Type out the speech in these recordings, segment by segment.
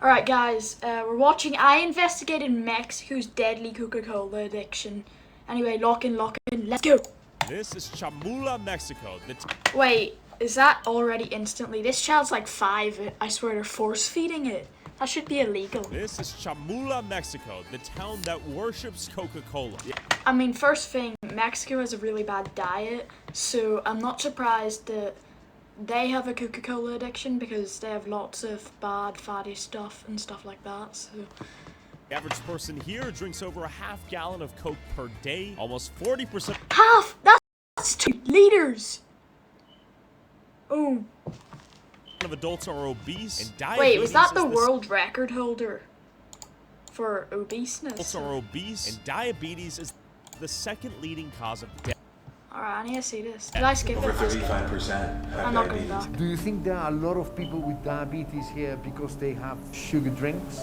Alright guys, we're watching. I investigated Mexico's deadly Coca-Cola addiction. Anyway, lock in, let's go! This is Chamula, Mexico. Wait, is that already instantly? This child's like 5, I swear they're force feeding it. That should be illegal. This is Chamula, Mexico, the town that worships Coca-Cola. I mean, first thing, Mexico has a really bad diet, so I'm not surprised that they have a Coca-Cola addiction because they have lots of bad fatty stuff and stuff like that, so... The average person here drinks over a half gallon of Coke per day, almost 40%. Half? That's 2 liters! Oh. Of adults are obese and diabetes. Wait, was that the world record holder for obeseness? Adults are obese and diabetes is the second leading cause of death. Alright, I need to see this. Did I skip Over it? 35% have I'm not going diabetes. back. Do you think there are a lot of people with diabetes here because they have sugar drinks?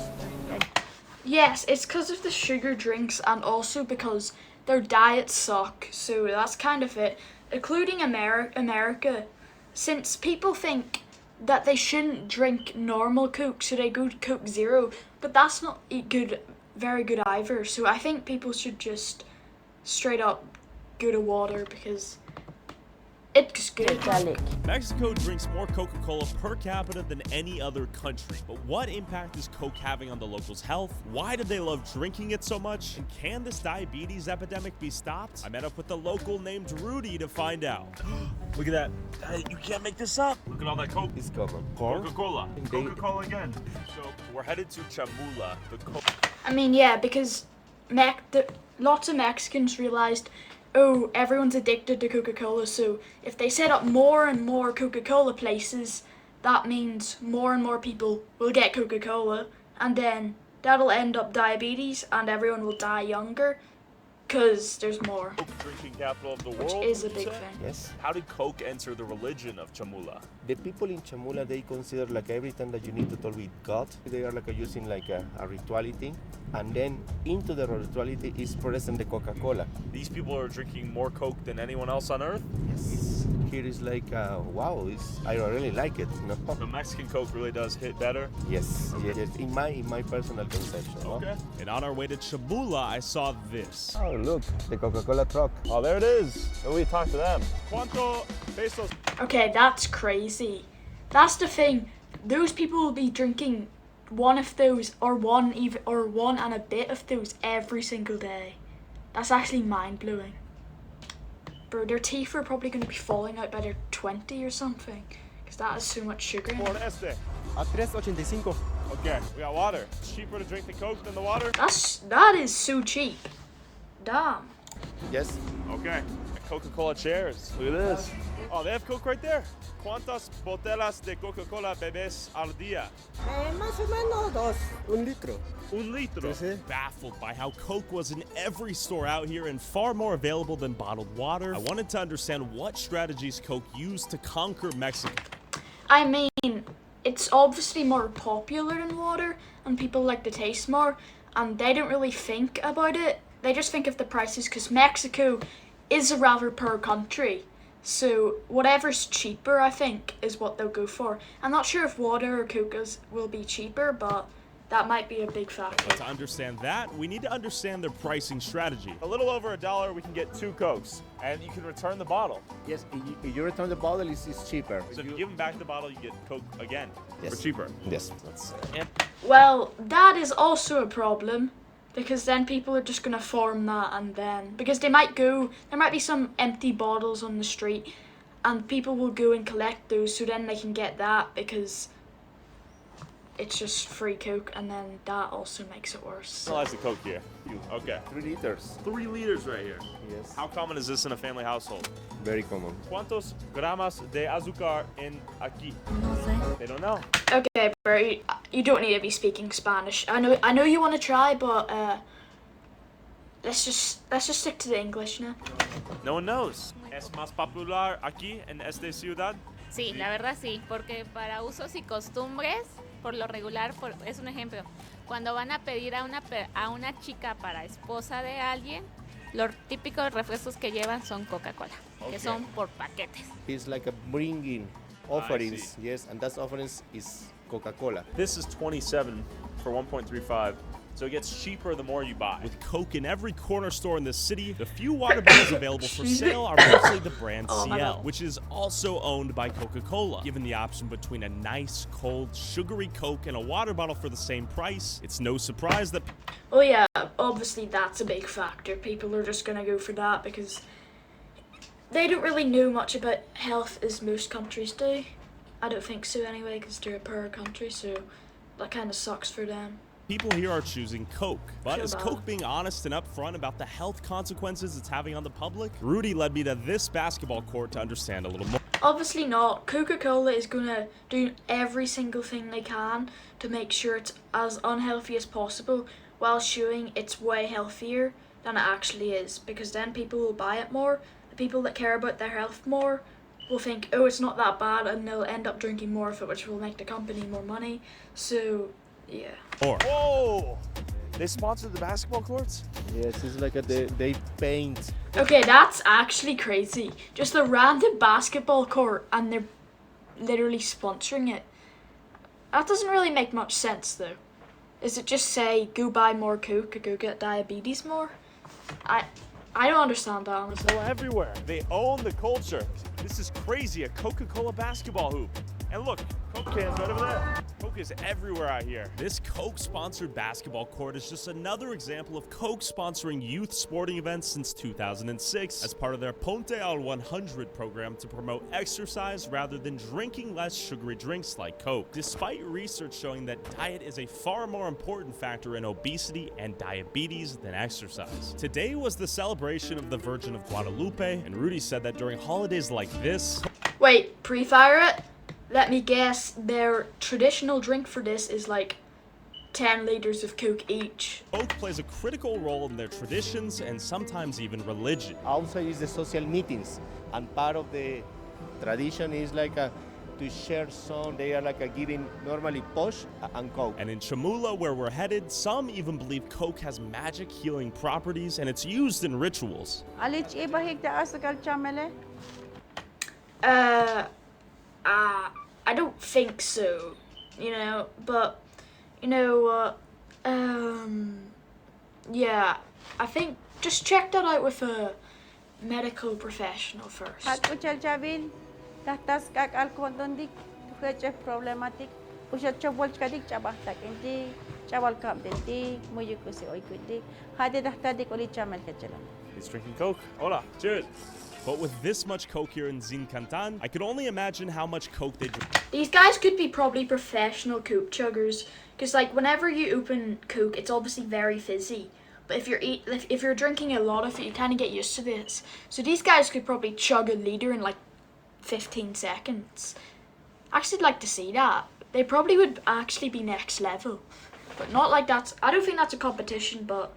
Yes, it's because of the sugar drinks and also because their diets suck. So that's kind of it. Including America. Since people think that they shouldn't drink normal Coke, so they go to Coke Zero. But that's not very good either. So I think people should just straight up go to water because it's good. Mexico drinks more Coca-Cola per capita than any other country. But what impact is Coke having on the locals' health? Why do they love drinking it so much? And can this diabetes epidemic be stopped? I met up with a local named Rudy to find out. Look at that. You can't make this up. Look at all that Coke. It's common. Coca-Cola. Coca-Cola again. So we're headed to Chamula, the Coke. I mean, yeah, because lots of Mexicans realized, oh, everyone's addicted to Coca-Cola, so if they set up more and more Coca-Cola places, that means more and more people will get Coca-Cola, and then that'll end up diabetes, and everyone will die younger, because there's more. Drinking capital of the Which world, is a would big you say? thing. Yes. How did Coke enter the religion of Chamula? The people in Chamula, they consider like every time that you need to talk with God, they are like using like a rituality. And then into the rituality is present the Coca-Cola. These people are drinking more Coke than anyone else on earth? Yes. Here is like, wow, I really like it. You know? The Mexican Coke really does hit better? Yes, yes. In my personal conception. No? Okay. And on our way to Chamula, I saw this. Oh, look, the Coca-Cola truck. Oh, there it is. Let me talk to them. ¿Cuánto pesos? Okay, that's crazy. That's the thing. Those people will be drinking one of those or one and a bit of those every single day. That's actually mind-blowing. Bro, their teeth are probably going to be falling out by their 20 or something, because that has so much sugar in Por it. este. A 3.85. Okay, we got water. It's cheaper to drink the Coke than the water? That is so cheap. Damn. Yes. Okay. Coca-Cola chairs. Look at this. Oh, they have Coke right there. ¿Cuántas botellas de Coca-Cola bebes al día? Más o menos 2. 1 litro. Un litro. Sí, sí. Baffled by how Coke was in every store out here and far more available than bottled water, I wanted to understand what strategies Coke used to conquer Mexico. I mean, it's obviously more popular than water, and people like the taste more, and they don't really think about it. They just think of the prices, because Mexico is a rather poor country. So whatever's cheaper, I think, is what they'll go for. I'm not sure if water or Coke will be cheaper, but that might be a big factor. But to understand that, we need to understand their pricing strategy. A little over $1, we can get 2 Cokes, and you can return the bottle. Yes, if you return the bottle, it's cheaper. So if you give them back the bottle, you get Coke again for cheaper. Yes. Well, that is also a problem, because then people are just going to form that, and then, because there might be some empty bottles on the street, and people will go and collect those, so then they can get that, because it's just free Coke, and then that also makes it worse. Analyze the Coke here. Okay. 3 liters. 3 liters right here. Yes. How common is this in a family household? Very common. ¿Cuántos gramos de azúcar en aquí? They don't know. Okay, bro, you don't need to be speaking Spanish. I know you want to try, but let's just stick to the English now. No one knows. ¿Es más popular aquí en esta ciudad? Sí, la verdad sí, porque para usos y costumbres, por lo regular, es un ejemplo, cuando van a pedir a una chica para esposa de alguien, los típicos refrescos que llevan son Coca-Cola, que son por paquetes. It's like a bringing offerings, yes, and that offerings is Coca-Cola. This is 27 for 1.35. So it gets cheaper the more you buy. With Coke in every corner store in the city, the few water bottles available for sale are mostly the brand CL, which is also owned by Coca-Cola. Given the option between a nice, cold, sugary Coke and a water bottle for the same price, it's no surprise that... Oh yeah, obviously that's a big factor. People are just gonna go for that because they don't really know much about health as most countries do. I don't think so anyway, because they're a poorer country, so that kind of sucks for them. People here are choosing Coke. But is Coke being honest and upfront about the health consequences it's having on the public? Rudy led me to this basketball court to understand a little more. Obviously not. Coca-Cola is going to do every single thing they can to make sure it's as unhealthy as possible while showing it's way healthier than it actually is, because then people will buy it more. The people that care about their health more will think, oh, it's not that bad, and they'll end up drinking more of it, which will make the company more money. So yeah. Whoa! They sponsored the basketball courts? Yes, it's like they paint. Okay, that's actually crazy. Just a random basketball court and they're literally sponsoring it. That doesn't really make much sense though. Is it just say, go buy more Coke or go get diabetes more? I don't understand that, honestly. Well, everywhere. They own the culture. This is crazy, a Coca-Cola basketball hoop. And look, Coke cans right over there. Coke is everywhere out here. This Coke-sponsored basketball court is just another example of Coke sponsoring youth sporting events since 2006 as part of their Ponte al 100 program to promote exercise rather than drinking less sugary drinks like Coke, despite research showing that diet is a far more important factor in obesity and diabetes than exercise. Today was the celebration of the Virgin of Guadalupe, and Rudy said that during holidays like this... Wait, pre-fire it? Let me guess, their traditional drink for this is like 10 liters of Coke each. Coke plays a critical role in their traditions and sometimes even religion. Outside is the social meetings, and part of the tradition is like to share some. They are like giving normally Posh and Coke. And in Chamula, where we're headed, some even believe Coke has magic healing properties and it's used in rituals. I don't think so, you know, but, you know, yeah, I think just check that out with a medical professional first. He's drinking Coke. Hola, cheers. But with this much Coke here in Zincantan, I could only imagine how much Coke they drink. These guys could be probably professional Coke chuggers, because like whenever you open Coke, it's obviously very fizzy. But if you're drinking a lot of it, you kind of get used to this. So these guys could probably chug a liter in like 15 seconds. I actually like to see that. They probably would actually be next level, but not like that. I don't think that's a competition, but.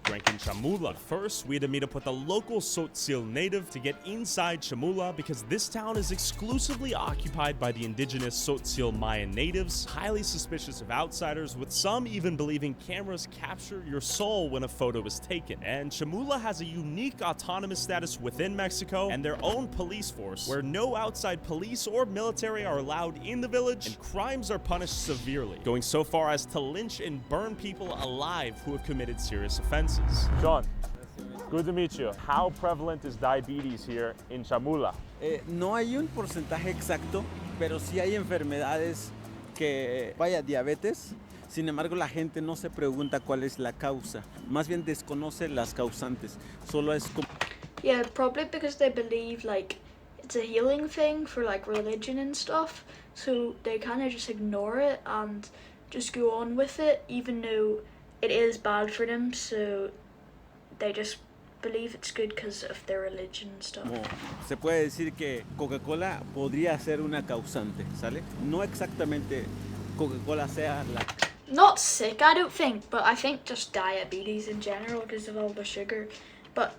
Drank in Chamula. First, we had to meet up with a local Tzotzil native to get inside Chamula because this town is exclusively occupied by the indigenous Tzotzil Mayan natives, highly suspicious of outsiders, with some even believing cameras capture your soul when a photo is taken. And Chamula has a unique autonomous status within Mexico and their own police force, where no outside police or military are allowed in the village, and crimes are punished severely, going so far as to lynch and burn people alive who have committed serious offenses. John, good to meet you. How prevalent is diabetes here in Chamula? No hay un porcentaje exacto, pero sí hay enfermedades que, vaya, diabetes. Sin embargo, la gente no se pregunta cuál es la causa. Más bien desconoce las causantes. Solo es como... Yeah, probably because they believe like it's a healing thing for like religion and stuff. So they kind of just ignore it and just go on with it, even though it is bad for them, so they just believe it's good because of their religion and stuff. Se puede decir que Coca-Cola podría ser una causante, ¿sale? No exactamente Coca-Cola sea la... Not sick, I don't think, but I think just diabetes in general because of all the sugar. But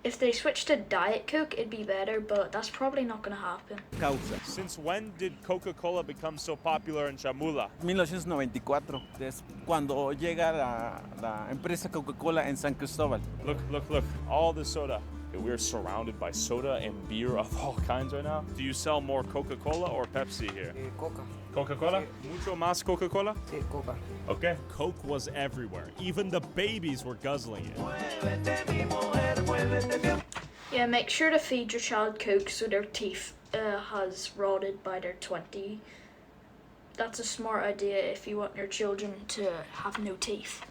if they switch to Diet Coke, it'd be better, but that's probably not going to happen. Causa. Since when did Coca-Cola become so popular in Chamula? 1994, es cuando llega la empresa Coca-Cola en San Cristóbal. Look, all the soda. We're surrounded by soda and beer of all kinds right now. Do you sell more Coca-Cola or Pepsi here? Coca. Coca-Cola? Mucho más Coca-Cola? Sí, Coca. Okay. Coke was everywhere. Even the babies were guzzling it. Yeah, make sure to feed your child Coke so their teeth has rotted by their 20. That's a smart idea if you want your children to have no teeth.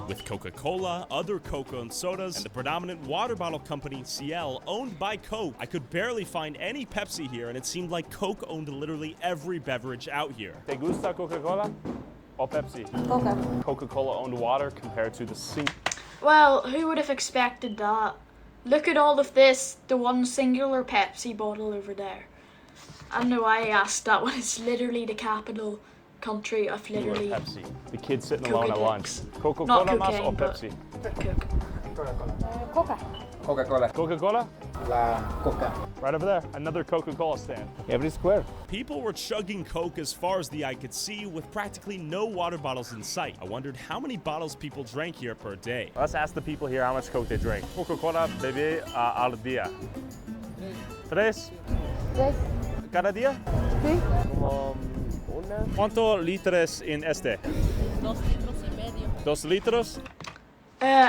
With Coca-Cola, other Coca and sodas, and the predominant water bottle company, CL, owned by Coke, I could barely find any Pepsi here, and it seemed like Coke owned literally every beverage out here. ¿Te gusta Coca-Cola or Pepsi? Coca. Coca-Cola owned water compared to the Well, who would have expected that? Look at all of this, the one singular Pepsi bottle over there. I don't know why I asked that when it's literally the capital country of literally Pepsi. The kid sitting Coca alone at lunch. drinks. Coca-Cola Not más cocaine, or but Pepsi? Coke. Coca. Coca-Cola. Coca-Cola? La Coca. Right over there, another Coca-Cola stand. Every square. People were chugging Coke as far as the eye could see with practically no water bottles in sight. I wondered how many bottles people drank here per day. Let's ask the people here how much Coke they drink. Coca-Cola bebé al día. Tres? Tres. ¿Cada día? Sí. Como una. ¿Cuánto litros en este? 2,5 litros. 2 litros?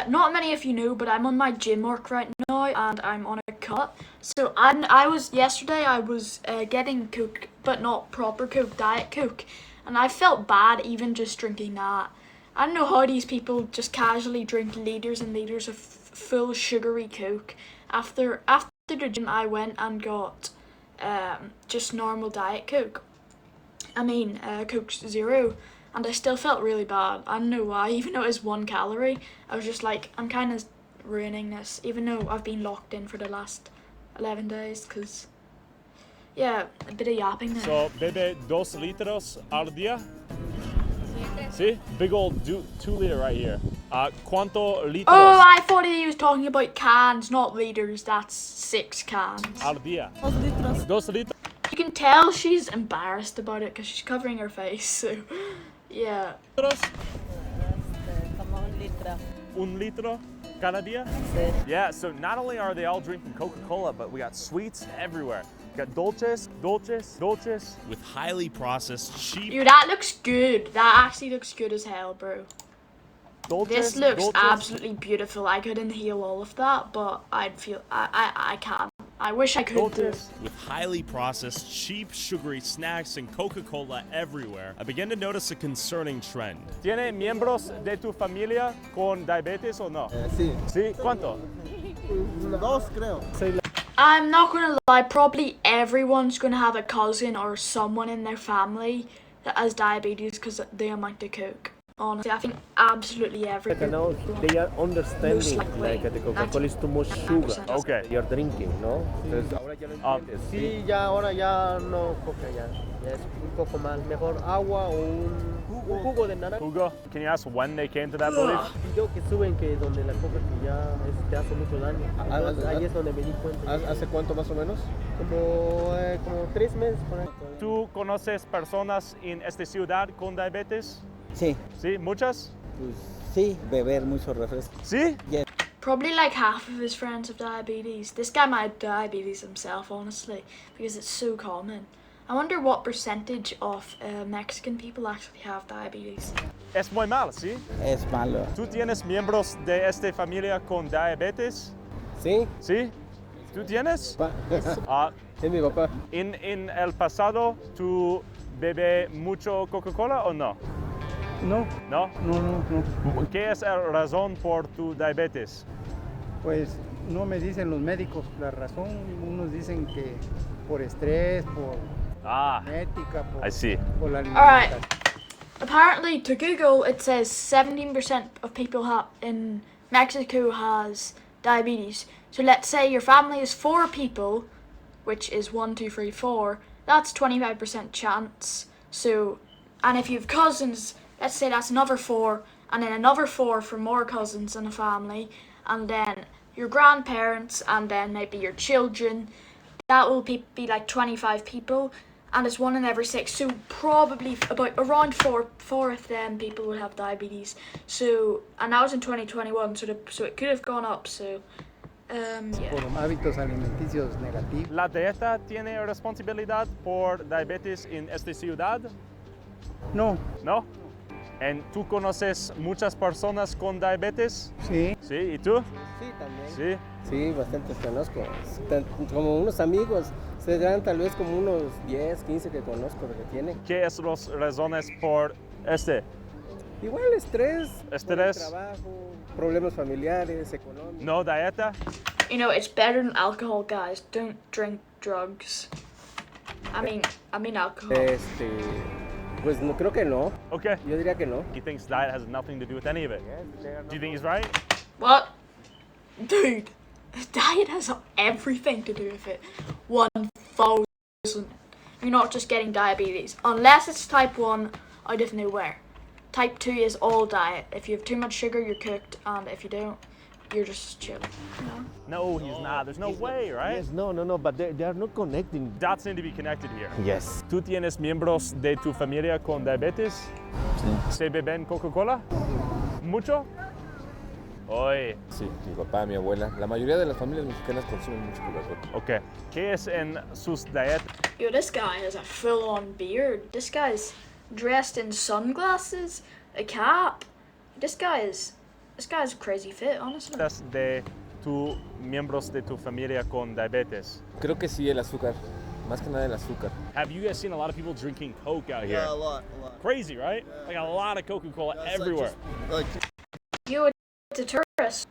Not many of you know, but I'm on my gym work right now, and I'm on a cut. So I was yesterday. I was getting Coke, but not proper Coke, Diet Coke, and I felt bad even just drinking that. I don't know how these people just casually drink liters and liters of full sugary Coke. After the gym, I went and got just normal Diet Coke. I mean, Coke Zero. And I still felt really bad. I don't know why, even though it was 1 calorie. I was just like, I'm kind of ruining this, even though I've been locked in for the last 11 days, because, yeah, a bit of yapping there. So, bebe 2 litros al día? See? Big old 2 liter right here. ¿Cuánto litros Oh, I thought he was talking about cans, not liters. That's 6 cans. al día? 2 litros. 2 litros? You can tell she's embarrassed about it because she's covering her face, so, yeah. Como 1 litro. 1 litro cada día? Sí. Yeah, so not only are they all drinking Coca-Cola, but we got sweets everywhere. We got dulces with highly processed, cheap Dude, that looks good. That actually looks good as hell, bro. This looks absolutely beautiful. I could inhale all of that, but I can't. I wish I could do. with highly processed, cheap, sugary snacks and Coca-Cola everywhere. I began to notice a concerning trend. ¿Tiene miembros de tu familia con diabetes o no? Sí. Sí, ¿cuánto? 2 creo. I'm not gonna lie, probably everyone's gonna have a cousin or someone in their family that has diabetes because of the amount of Coke. Honestly, I think absolutely everyone. Now they are understanding Most likely. like the Coca-Cola is too much sugar. Okay. You're drinking, ¿no? Entonces ahora ya lo entiendes. Sí, ya ahora ya no Coca ya. Ya es un poco más. Mejor agua o un jugo de naranja. Hugo, can you ask when they came to that belief? Y yo que suben que donde la Coca que ya te hace mucho daño. Entonces, ahí es donde me di cuenta. ¿Hace cuánto más o menos? Como 3 meses por ahí. ¿Tú conoces personas en esta ciudad con diabetes? Sí, ¿Sí? ¿Muchas? pues sí, beber mucho refresco. ¿Sí? Probably like half of his friends have diabetes. This guy might have diabetes himself, honestly, because it's so common. I wonder what percentage of Mexican people actually have diabetes. Es muy mal, ¿sí? Es malo. ¿Tú tienes miembros de esta familia con diabetes? Sí, ¿Sí? ¿Tú tienes? es mi papá. ¿En el pasado tú bebes mucho Coca-Cola o no? No, ¿No? no. ¿Qué es la razón por tu diabetes? Pues no me dicen los médicos la razón. Unos dicen que por estrés, por genética, I see. por la Alright. alimentación. Apparently, to Google, it says 17% of people in Mexico has diabetes. So let's say your family is 4 people, which is 1, 2, 3, 4. That's 25% chance. So, and if you have cousins, let's say that's another 4, and then another 4 for more cousins in a family, and then your grandparents, and then maybe your children. That will be like 25 people, and it's 1 in every 6. So probably about around 4 of them people would have diabetes. So, and that was in 2021. So it could have gone up. So, Yeah. por hábitos alimenticios negativos. ¿La dieta tiene responsabilidad por diabetes en esta ciudad? No. ¿No? ¿Tú conoces muchas personas con diabetes? Sí. ¿Sí? ¿Y tú? Sí, también. Sí. Sí, bastantes conozco. Como unos amigos, serán tal vez como unos 10, 15 que conozco que tienen. ¿Qué son las razones por este? Igual estrés, Estrés. trabajo, problemas familiares, económicos. No dieta. You know, it's better than alcohol, guys. Don't drink drugs. I mean alcohol. Pues no, creo que no. Okay. Yo diría que no. He thinks diet has nothing to do with any of it. Do you think he's right? What? Dude, diet has everything to do with it. 1,000. You're not just getting diabetes. Unless it's type 1 out of nowhere. Type 2 is all diet. If you have too much sugar, you're cooked. And if you don't, you're just chill. You know? No, he's not. There's no way, right? Yes, no, but they are not connecting. Dots need to be connected here. Yes. ¿Tú tienes miembros de tu familia con diabetes? Sí. ¿Se beben Coca-Cola? ¿Mucho? Hoy. Sí, mi papá, mi abuela. La mayoría de las familias mexicanas consumen mucho Coca-Cola. Okay. ¿Qué es en sus dietas? Yo, this guy has a full-on beard. This guy's dressed in sunglasses, a cap. This guy's crazy fit, honestly. De tus miembros de tu familia con diabetes. Creo que sí, el azúcar. Más que nada el azúcar. Have you guys seen a lot of people drinking Coke out here? Yeah, a lot. Crazy, right? Yeah. Like a lot of Coca-Cola everywhere. Yo, it's a tourist.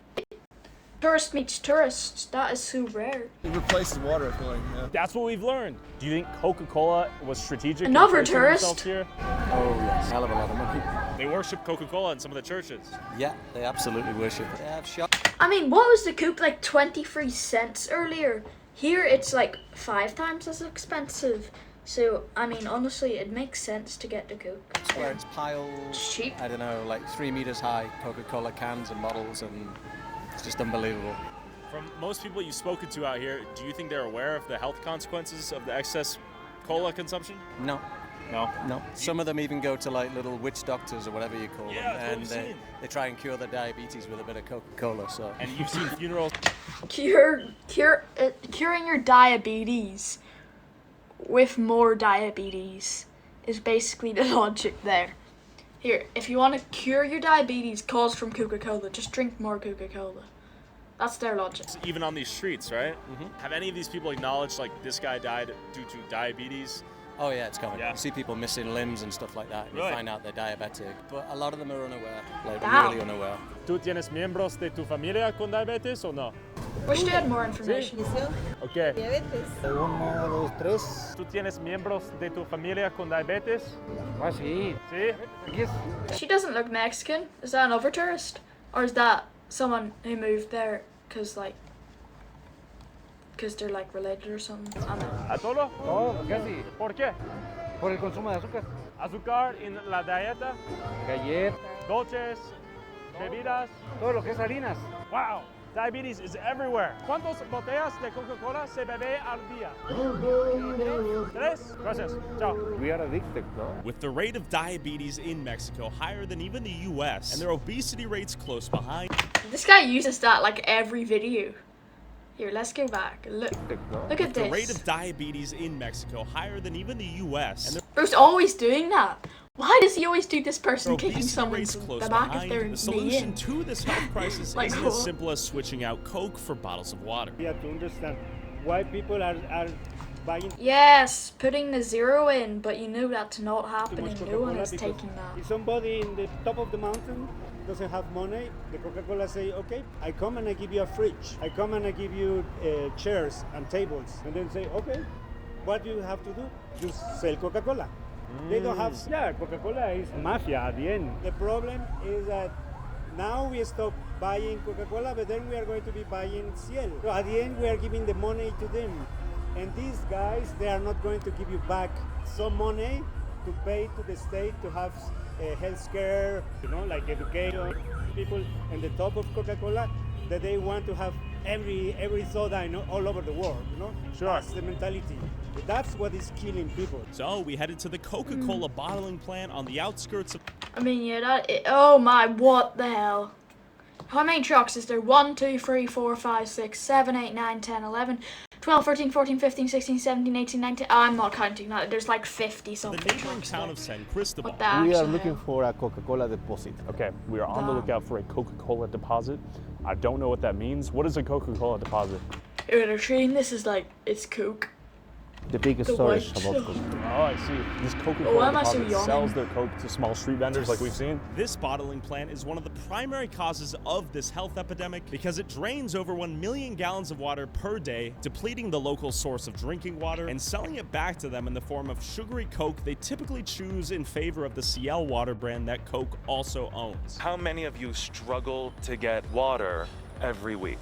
Tourist meets tourists. That is so rare. It replaced the water, I feel like, yeah. That's what we've learned. Do you think Coca-Cola was strategic? in Another placing themselves tourist. Here? Oh, yes. Hell of a lot of money. They worship Coca-Cola in some of the churches. Yeah, they absolutely worship it. They have shop. I mean, what was the Coke like 23 cents earlier? Here it's like 5 times as expensive. So, I mean, honestly, it makes sense to get the Coke. It's where it's piled, It's cheap. I don't know, like 3 meters high Coca-Cola cans and bottles, and it's just unbelievable. From most people you've spoken to out here, do you think they're aware of the health consequences of the excess cola consumption? No. No. No. Some of them even go to like little witch doctors or whatever you call them, and that's what we've they try and cure their diabetes with a bit of Coca-Cola. So. And you've seen funerals. Curing your diabetes with more diabetes is basically the logic there. Here, if you want to cure your diabetes caused from Coca-Cola, just drink more Coca-Cola. That's their logic. Even on these streets, right? Mm-hmm. Have any of these people acknowledged, like, this guy died due to diabetes? Oh yeah, it's common. Yeah. You see people missing limbs and stuff like that, and Really? you find out they're diabetic. But a lot of them are unaware, like Wow. really unaware. ¿Tú tienes miembros de tu familia con diabetes o no? Wish they had more information. Okay. Diabetes. 1, 2, 3. ¿Tú tienes miembros de tu familia con diabetes? Ah, sí. Sí. Aquí es. She doesn't look Mexican. Is that another tourist? Or is that someone who moved there because they're like related or something? I don't know. ¿A todo? Oh, casi. ¿Por qué? Por el consumo de azúcar. Azúcar en la dieta, Galletas, dulces, bebidas. todo lo que es harinas. Wow, diabetes is everywhere. ¿Cuántas botellas de Coca-Cola se bebe al día? 3. Gracias. Ciao. We are addicted, no? With the rate of diabetes in Mexico higher than even the US, and their obesity rates close behind. This guy uses that like every video. Here, let's go back. Look at The rate this. of diabetes in Mexico higher than even the US, and their Bro's always doing that. Why does he always do this person kicking obesity someone rates in close the back of behind. their The knee solution in? to this health crisis Like isn't what? as simple as switching out Coke for bottles of water. We have to understand why people are buying Yes, putting the 0 in, but you know that's not too happening. much No Coca-Cola one is because taking that. if somebody in the top of the mountain doesn't have money, the Coca-Cola say, okay, I come and I give you a fridge. I come and I give you chairs and tables. And then say, okay, what do you have to do? Just sell Coca-Cola. They don't have... Yeah, Coca-Cola is mafia at the end. The problem is that now we stop buying Coca-Cola, but then we are going to be buying Ciel. So at the end, we are giving the money to them. And these guys, they are not going to give you back some money to pay to the state to have health care, like education. People in the top of Coca-Cola, that they want to have every soda all over the world, Sure. That's the mentality. That's what is killing people. So we headed to the Coca-Cola bottling plant on the outskirts of. I mean, yeah, oh my, what the hell? How many trucks is there? 1, 2, 3, 4, 5, 6, 7, 8, 9, 10, 11, 12, 13, 14, 15, 16, 17, 18, 19. I'm not counting that. There's like 50 something. The neighboring town of San Cristobal. We are looking for a Coca-Cola deposit. Okay, we are on the lookout for a Coca-Cola deposit. I don't know what that means. What is a Coca-Cola deposit? They're treating this as like it's Coke. The biggest The storage white about stuff. Coke. Oh, I see. This Oh, Coca-Cola why am I so deposit yawning? sells their Coke to small street vendors like we've seen. This bottling plant is one of the primary causes of this health epidemic because it drains over 1 million gallons of water per day, depleting the local source of drinking water and selling it back to them in the form of sugary Coke they typically choose in favor of the CL water brand that Coke also owns. How many of you struggle to get water every week?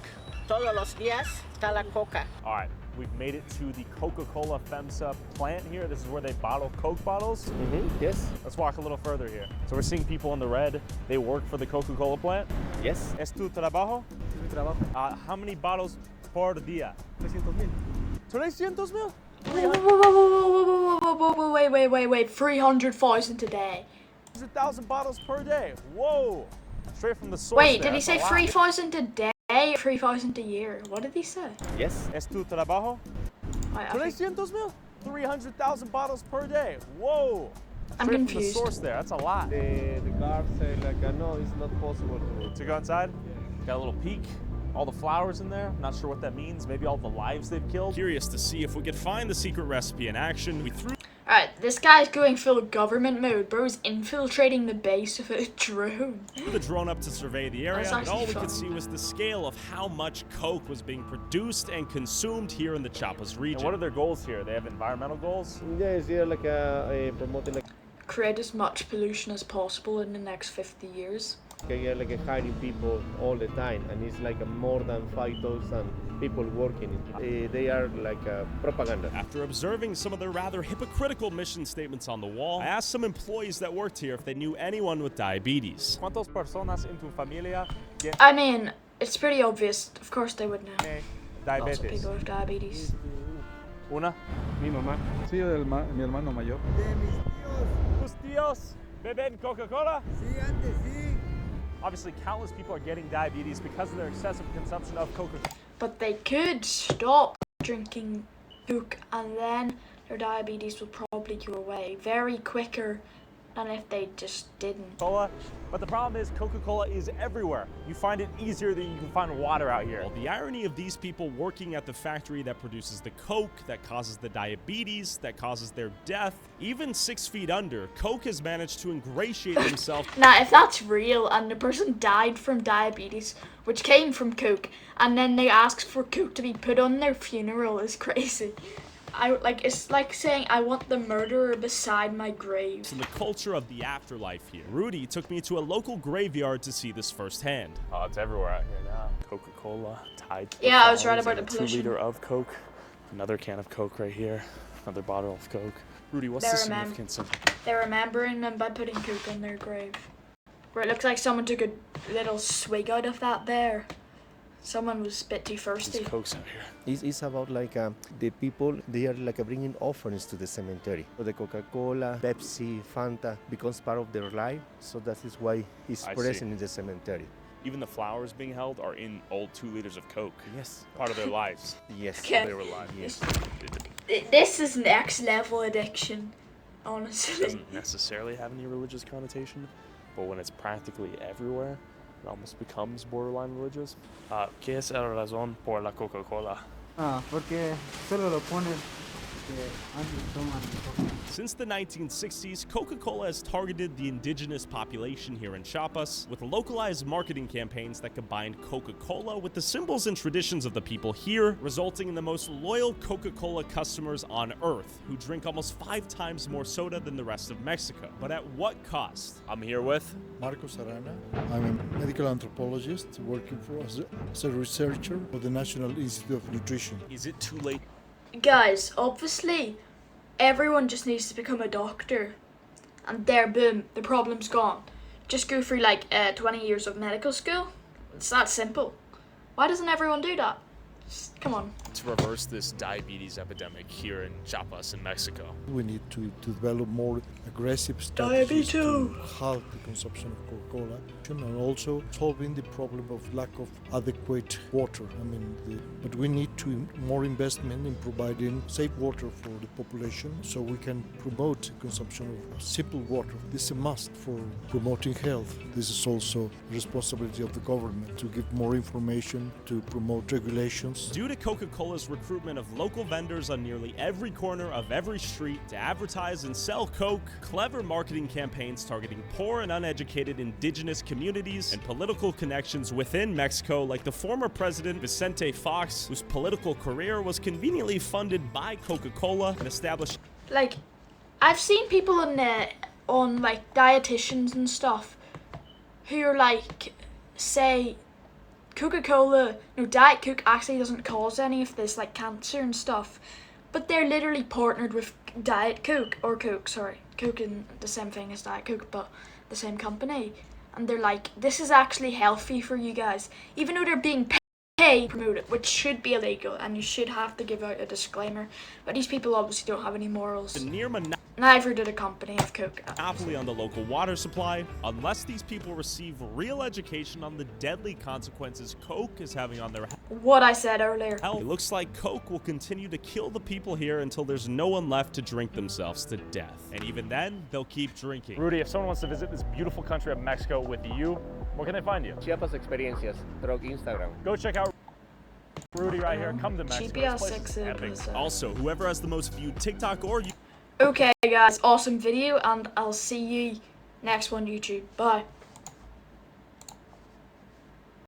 Todos los días está la coca. All right, we've made it to the Coca-Cola FEMSA plant here. This is where they bottle Coke bottles. Yes. Let's walk a little further here. So we're seeing people in the red. They work for the Coca-Cola plant. Yes. ¿Es tu trabajo? Mi trabajo. How many bottles por día? 300,000. 300,000? Wait. 300,000 today. 1,000 bottles per day. Whoa. Straight from the source. Wait, there. did he say That's a lot. 3,000 a day or 3,000 a year? What did he say? Yes. ¿Es tu trabajo? Wait, I think- 300,000? 300,000 bottles per day. Whoa. I'm Straight confused. From the source there. That's a lot. The guards say like, no, it's not possible To go inside? Got a little peek. All the flowers in there. Not sure what that means. Maybe all the lives they've killed. Curious to see if we could find the secret recipe in action, we threw Alright, this guy's going full government mode. Bro's infiltrating the base with a drone. the drone up to survey the area, That's and all we actually could fun. see was the scale of how much Coke was being produced and consumed here in the Chiapas region. And what are their goals here? They have environmental goals? Yes, they're like promoting like Create as much pollution as possible in the next 50 years. they're like hiring people all the time, and it's like more than 5,000 people working. They are like propaganda. After observing some of their rather hypocritical mission statements on the wall, I asked some employees that worked here if they knew anyone with diabetes. ¿Cuántas personas en tu familia tienen I mean, it's pretty obvious. Of course they would know. Lots of diabetes? people with diabetes. Una. Mi mamá. Sí, mi hermano mayor. ¿Tus tíos beben Coca-Cola? Sí, antes sí. Obviously, countless people are getting diabetes because of their excessive consumption of Coca-Cola. But they could stop drinking Coke and then their diabetes will probably go away very quicker than if they just didn't. But the problem is Coca-Cola is everywhere. You find it easier than you can find water out here. Well, the irony of these people working at the factory that produces the Coke, that causes the diabetes, that causes their death, even 6 feet under, Coke has managed to ingratiate themselves. Now, if that's real and the person died from diabetes, which came from Coke, and then they asked for Coke to be put on their funeral is crazy. It's like saying I want the murderer beside my grave. In the culture of the afterlife here. Rudy took me to a local graveyard to see this firsthand. Oh, it's everywhere out here now. Coca-Cola tied to the Yeah, I was right flowers, about and the a pollution. 2 liter of Coke. Another can of Coke right here. Another bottle of Coke. Rudy, what's They're the significance of They're remembering them by putting Coke on their grave. Where it looks like someone took a little swig out of that there. Someone was a bit too thirsty. these Cokes out here? It's about like the people, they are like bringing offerings to the cemetery. So the Coca-Cola, Pepsi, Fanta becomes part of their life, so that is why it's I present see. in the cemetery. Even the flowers being held are in old 2 liters of Coke. Yes. Part of their lives. Yes. Okay. They were alive. Yes. This is next level addiction, It honestly. doesn't necessarily have any religious connotation, but when it's practically everywhere, it almost becomes borderline religious. ¿Qué es la razón por la Coca-Cola? Porque solo lo ponen antes toman Coca. Since the 1960s, Coca-Cola has targeted the indigenous population here in Chiapas with localized marketing campaigns that combined Coca-Cola with the symbols and traditions of the people here, resulting in the most loyal Coca-Cola customers on earth, who drink almost 5 times more soda than the rest of Mexico. But at what cost? I'm here with Marcos Arana. I'm a medical anthropologist working as a researcher for the National Institute of Nutrition. Is it too late? Guys, obviously, everyone just needs to become a doctor. And there, boom, the problem's gone. Just go through like 20 years of medical school. It's that simple. Why doesn't everyone do that? Just, come on. to reverse this diabetes epidemic here in Chiapas in Mexico? We need to develop more aggressive strategies to halt the consumption of Coca-Cola and also solving the problem of lack of adequate water. But we need more investment in providing safe water for the population so we can promote consumption of simple water. This is a must for promoting health. This is also the responsibility of the government to give more information, to promote regulations. Due to Coca-Cola's recruitment of local vendors on nearly every corner of every street to advertise and sell Coke, clever marketing campaigns targeting poor and uneducated indigenous communities, and political connections within Mexico, like the former president Vicente Fox, whose political career was conveniently funded by Coca-Cola and established. Like, I've seen people on like dietitians and stuff who are like, say, Coca-Cola, no, Diet Coke actually doesn't cause any of this, like cancer and stuff, but they're literally partnered with Diet Coke, or Coke, sorry. Coke isn't the same thing as Diet Coke, but the same company. And they're like, this is actually healthy for you guys, even though they're being paid to promote it, which should be illegal, and you should have to give out a disclaimer. But these people obviously don't have any morals. Neither did a company of Coke. Monopoly on the local water supply, unless these people receive real education on the deadly consequences Coke is having on their health. What I said earlier. It looks like Coke will continue to kill the people here until there's no one left to drink themselves to death. And even then, they'll keep drinking. Rudy, if someone wants to visit this beautiful country of Mexico with you, where can they find you? Chiapas Experiencias, through Instagram. Go check out Rudy right here. Come to Mexico. Also, whoever has the most viewed TikTok or Okay guys, awesome video, and I'll see you next one, YouTube. Bye.